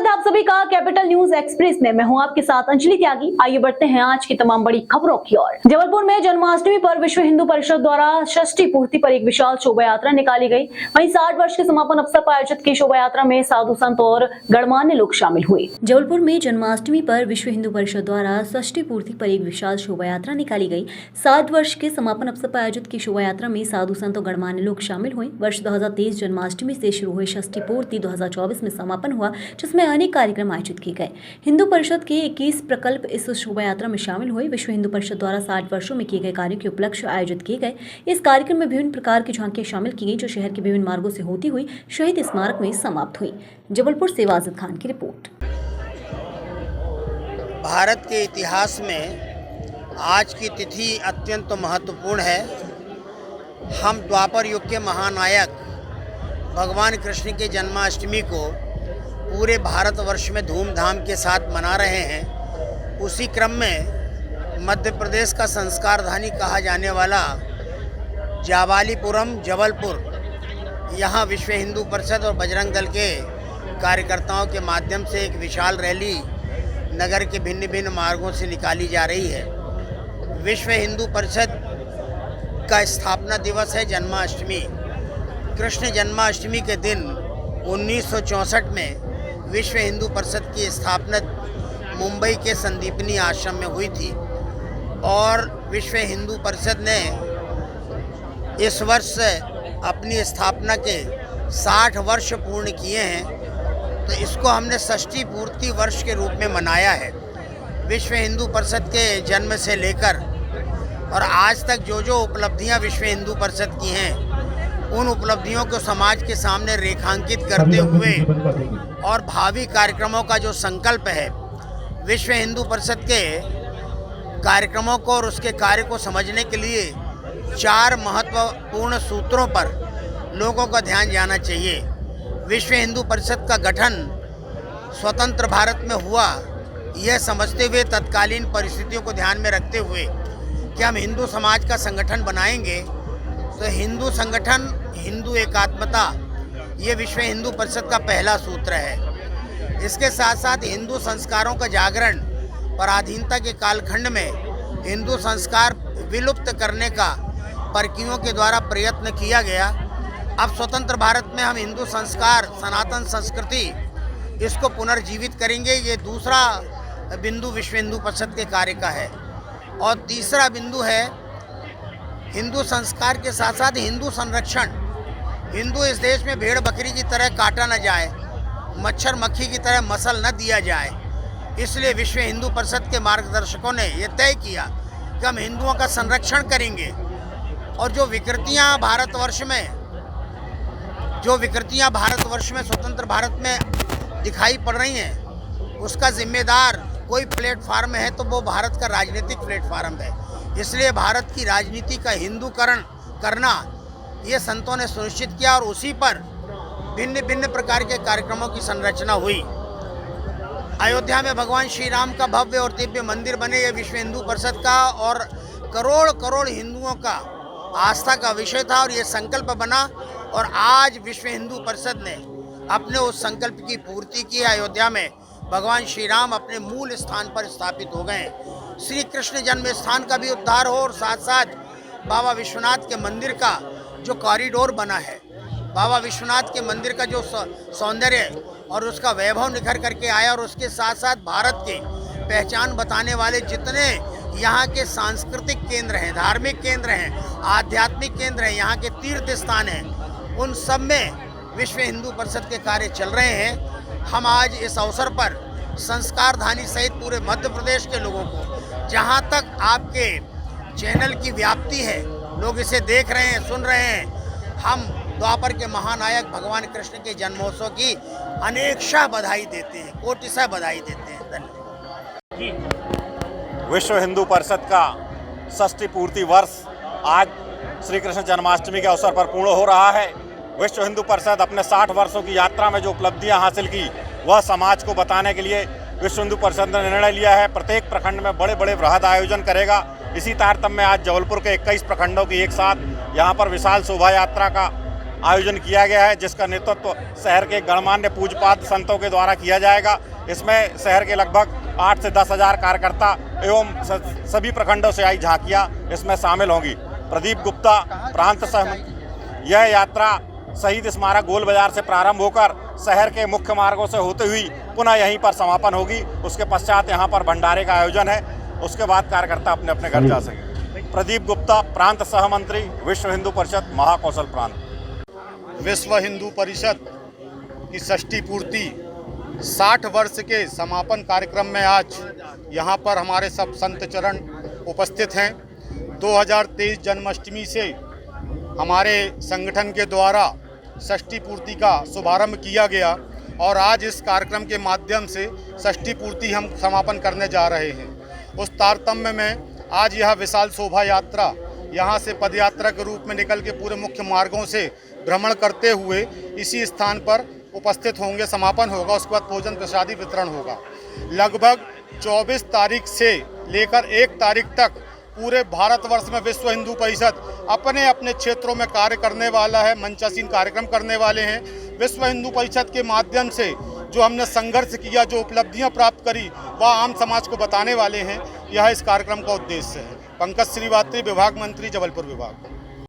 है आप सभी का कैपिटल न्यूज एक्सप्रेस में। मैं हूं आपके साथ अंजलि त्यागी। आइए बढ़ते हैं आज की तमाम बड़ी खबरों की ओर। जबलपुर में जन्माष्टमी पर विश्व हिंदू परिषद द्वारा षष्ठी पूर्ति पर एक विशाल शोभा यात्रा निकाली गई। वहीं 60 वर्ष के समापन अवसर पर आयोजित की शोभा यात्रा में साधु संत और गणमान्य लोग शामिल हुए। जबलपुर में जन्माष्टमी पर विश्व हिंदू परिषद द्वारा षष्ठी पूर्ति पर एक विशाल शोभा यात्रा निकाली गई। 60 वर्ष के समापन अवसर पर आयोजित की शोभा यात्रा में साधु संत और गणमान्य लोग शामिल हुए। वर्ष 2023 जन्माष्टमी से शुरू हुई षष्ठी पूर्ति 2024 में समापन हुआ, जिसमें अनेक कार्यक्रम आयोजित किए गए। हिंदू परिषद के 21 प्रकल्प इस शोभा यात्रा में शामिल हुए। विश्व हिंदू परिषद द्वारा 60 वर्षों में किए गए कार्यों के उपलक्ष्य आयोजित किए गए। इस कार्यक्रम में विभिन्न प्रकार की झांकियां शामिल की गई, जो शहर के विभिन्न मार्गों से होती हुई शहीद स्मारक में समाप्त हुई। जबलपुर से वाजिद खान की रिपोर्ट। भारत के इतिहास में आज की तिथि अत्यंत महत्वपूर्ण है। हम द्वापर युग के महानायक भगवान कृष्ण की जन्माष्टमी को पूरे भारतवर्ष में धूमधाम के साथ मना रहे हैं। उसी क्रम में मध्य प्रदेश का संस्कारधानी कहा जाने वाला जावालीपुरम जबलपुर, यहाँ विश्व हिंदू परिषद और बजरंग दल के कार्यकर्ताओं के माध्यम से एक विशाल रैली नगर के भिन्न भिन्न मार्गों से निकाली जा रही है। विश्व हिंदू परिषद का स्थापना दिवस है जन्माष्टमी। कृष्ण जन्माष्टमी के दिन 1964 में विश्व हिंदू परिषद की स्थापना मुंबई के संदीपनी आश्रम में हुई थी और विश्व हिंदू परिषद ने इस वर्ष अपनी स्थापना के 60 वर्ष पूर्ण किए हैं, तो इसको हमने षष्ठी पूर्ति वर्ष के रूप में मनाया है। विश्व हिंदू परिषद के जन्म से लेकर और आज तक जो जो उपलब्धियां विश्व हिंदू परिषद की हैं, उन उपलब्धियों को समाज के सामने रेखांकित करते हुए और भावी कार्यक्रमों का जो संकल्प है, विश्व हिंदू परिषद के कार्यक्रमों को और उसके कार्य को समझने के लिए 4 महत्वपूर्ण सूत्रों पर लोगों का ध्यान जाना चाहिए। विश्व हिंदू परिषद का गठन स्वतंत्र भारत में हुआ, यह समझते हुए तत्कालीन परिस्थितियों को ध्यान में रखते हुए कि हम हिंदू समाज का संगठन बनाएंगे, तो हिंदू संगठन, हिंदू एकात्मता, ये विश्व हिंदू परिषद का पहला सूत्र है। इसके साथ साथ हिंदू संस्कारों का जागरण, पराधीनता के कालखंड में हिंदू संस्कार विलुप्त करने का परकीयों के द्वारा प्रयत्न किया गया। अब स्वतंत्र भारत में हम हिंदू संस्कार, सनातन संस्कृति, इसको पुनर्जीवित करेंगे। ये दूसरा बिंदु विश्व हिंदू परिषद के कार्य का है। और तीसरा बिंदु है हिंदू संस्कार के साथ साथ हिंदू संरक्षण। हिंदू इस देश में भेड़ बकरी की तरह काटा न जाए, मच्छर मक्खी की तरह मसल न दिया जाए। इसलिए विश्व हिंदू परिषद के मार्गदर्शकों ने यह तय किया कि हम हिंदुओं का संरक्षण करेंगे और जो विकृतियां भारतवर्ष में स्वतंत्र भारत में दिखाई पड़ रही हैं, उसका जिम्मेदार कोई प्लेटफार्म है तो वो भारत का राजनीतिक प्लेटफार्म है। इसलिए भारत की राजनीति का हिंदूकरण करना ये संतों ने सुनिश्चित किया और उसी पर भिन्न भिन्न प्रकार के कार्यक्रमों की संरचना हुई। अयोध्या में भगवान श्री राम का भव्य और दिव्य मंदिर बने, ये विश्व हिंदू परिषद का और करोड़ करोड़ हिंदुओं का आस्था का विषय था और ये संकल्प बना। और आज विश्व हिंदू परिषद ने अपने उस संकल्प की पूर्ति की। अयोध्या में भगवान श्री राम अपने मूल स्थान पर स्थापित हो गए। श्री कृष्ण जन्म स्थान का भी उद्धार हो और साथ साथ बाबा विश्वनाथ के मंदिर का जो कॉरिडोर बना है, बाबा विश्वनाथ के मंदिर का जो सौंदर्य और उसका वैभव निखर करके आया, और उसके साथ साथ भारत के पहचान बताने वाले जितने यहाँ के सांस्कृतिक केंद्र हैं, धार्मिक केंद्र हैं, आध्यात्मिक केंद्र हैं, यहाँ के तीर्थ स्थान हैं, उन सब में विश्व हिंदू परिषद के कार्य चल रहे हैं। हम आज इस अवसर पर संस्कारधानी सहित पूरे मध्य प्रदेश के लोगों को, जहाँ तक आपके चैनल की व्याप्ति है, लोग इसे देख रहे हैं, सुन रहे हैं, हम द्वापर के महानायक भगवान कृष्ण के जन्मोत्सव की अनेकशः बधाई देते हैं, कोटिशः बधाई देते हैं। धन्यवाद। विश्व हिंदू परिषद का षष्ठी पूर्ति वर्ष आज श्री कृष्ण जन्माष्टमी के अवसर पर पूर्ण हो रहा है। विश्व हिंदू परिषद अपने 60 वर्षों की यात्रा में जो उपलब्धियां हासिल की, वह समाज को बताने के लिए विश्व हिंदू परिषद ने निर्णय लिया है प्रत्येक प्रखंड में बड़े बड़े वृहद आयोजन करेगा। इसी तारतम्य में आज जबलपुर के 21 प्रखंडों की एक साथ यहाँ पर विशाल शोभा यात्रा का आयोजन किया गया है, जिसका नेतृत्व शहर के गणमान्य पूज्यपाद संतों के द्वारा किया जाएगा। इसमें शहर के लगभग 8 से 10 हज़ार कार्यकर्ता एवं सभी प्रखंडों से आई झांकियाँ इसमें शामिल होंगी। प्रदीप गुप्ता, प्रांत सह। यह यात्रा शहीद स्मारक गोल बाजार से प्रारंभ होकर शहर के मुख्य मार्गों से होते हुई पुनः यहीं पर समापन होगी। उसके पश्चात यहाँ पर भंडारे का आयोजन है। उसके बाद कार्यकर्ता अपने अपने घर जा सकेंगे। प्रदीप गुप्ता, प्रांत सह मंत्री, विश्व हिंदू परिषद, महाकौशल प्रांत। विश्व हिंदू परिषद की षष्ठी पूर्ति 60 वर्ष के समापन कार्यक्रम में आज यहाँ पर हमारे सब संत चरण उपस्थित हैं। 2023 जन्माष्टमी से हमारे संगठन के द्वारा षष्ठी पूर्ति का शुभारंभ किया गया और आज इस कार्यक्रम के माध्यम से षष्ठी पूर्ति हम समापन करने जा रहे हैं। उस तारतम्य में आज यह विशाल शोभा यात्रा यहाँ से पदयात्रा के रूप में निकल के पूरे मुख्य मार्गों से भ्रमण करते हुए इसी स्थान पर उपस्थित होंगे। समापन होगा, उसके बाद भोजन प्रसादी वितरण होगा। लगभग 24 तारीख से लेकर 1 तारीख तक पूरे भारतवर्ष में विश्व हिंदू परिषद अपने अपने क्षेत्रों में कार्य करने वाला है, मंचासीन कार्यक्रम करने वाले हैं। विश्व हिंदू परिषद के माध्यम से जो हमने संघर्ष किया, जो उपलब्धियां प्राप्त करी, वह आम समाज को बताने वाले हैं। यह इस कार्यक्रम का उद्देश्य है। पंकज श्रीवास्तव, विभाग मंत्री, जबलपुर विभाग।